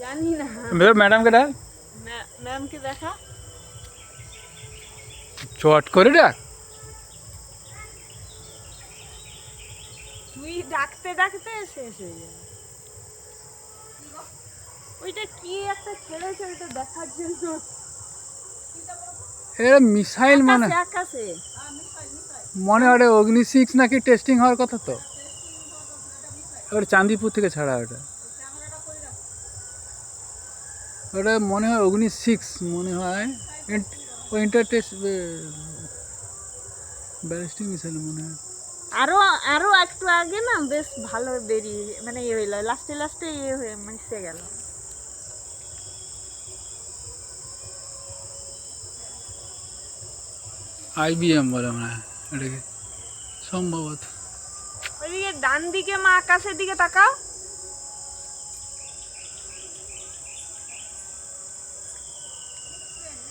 জানি না। ম্যাডামকে ডাক, ম্যামকে দেখা। চট করে ডাক। তুই ডাকতে ডাকতে শেষ হয়ে যাবে। ওইটা কি একটা ছেড়েছে ওইটা দেখার জন্য। এটা মিসাইল মানে আকাশে মনে হয় অগ্নি 6 নাকি টেস্টিং হওয়ার কথা তো। এবার চাঁদিপুর থেকে ছাড়া ওটা মনে হয় অগ্নি 6 মনে হয়। ও ইন্টারটেস্ট ব্যালিস্টিক মিসাইল মনে হয়। আরো আরো একটু আগে না বেশ ভালো বেরিয়ে মানে ইয়ে হইলো, লাস্টে লাস্টে ইয়ে হয়ে মিশে গেল। আইবিএম বলে মনে হয় এটাকে সম্ভবত। ওইদিকে ডান দিকে মা, আকাশের দিকে তাকাও।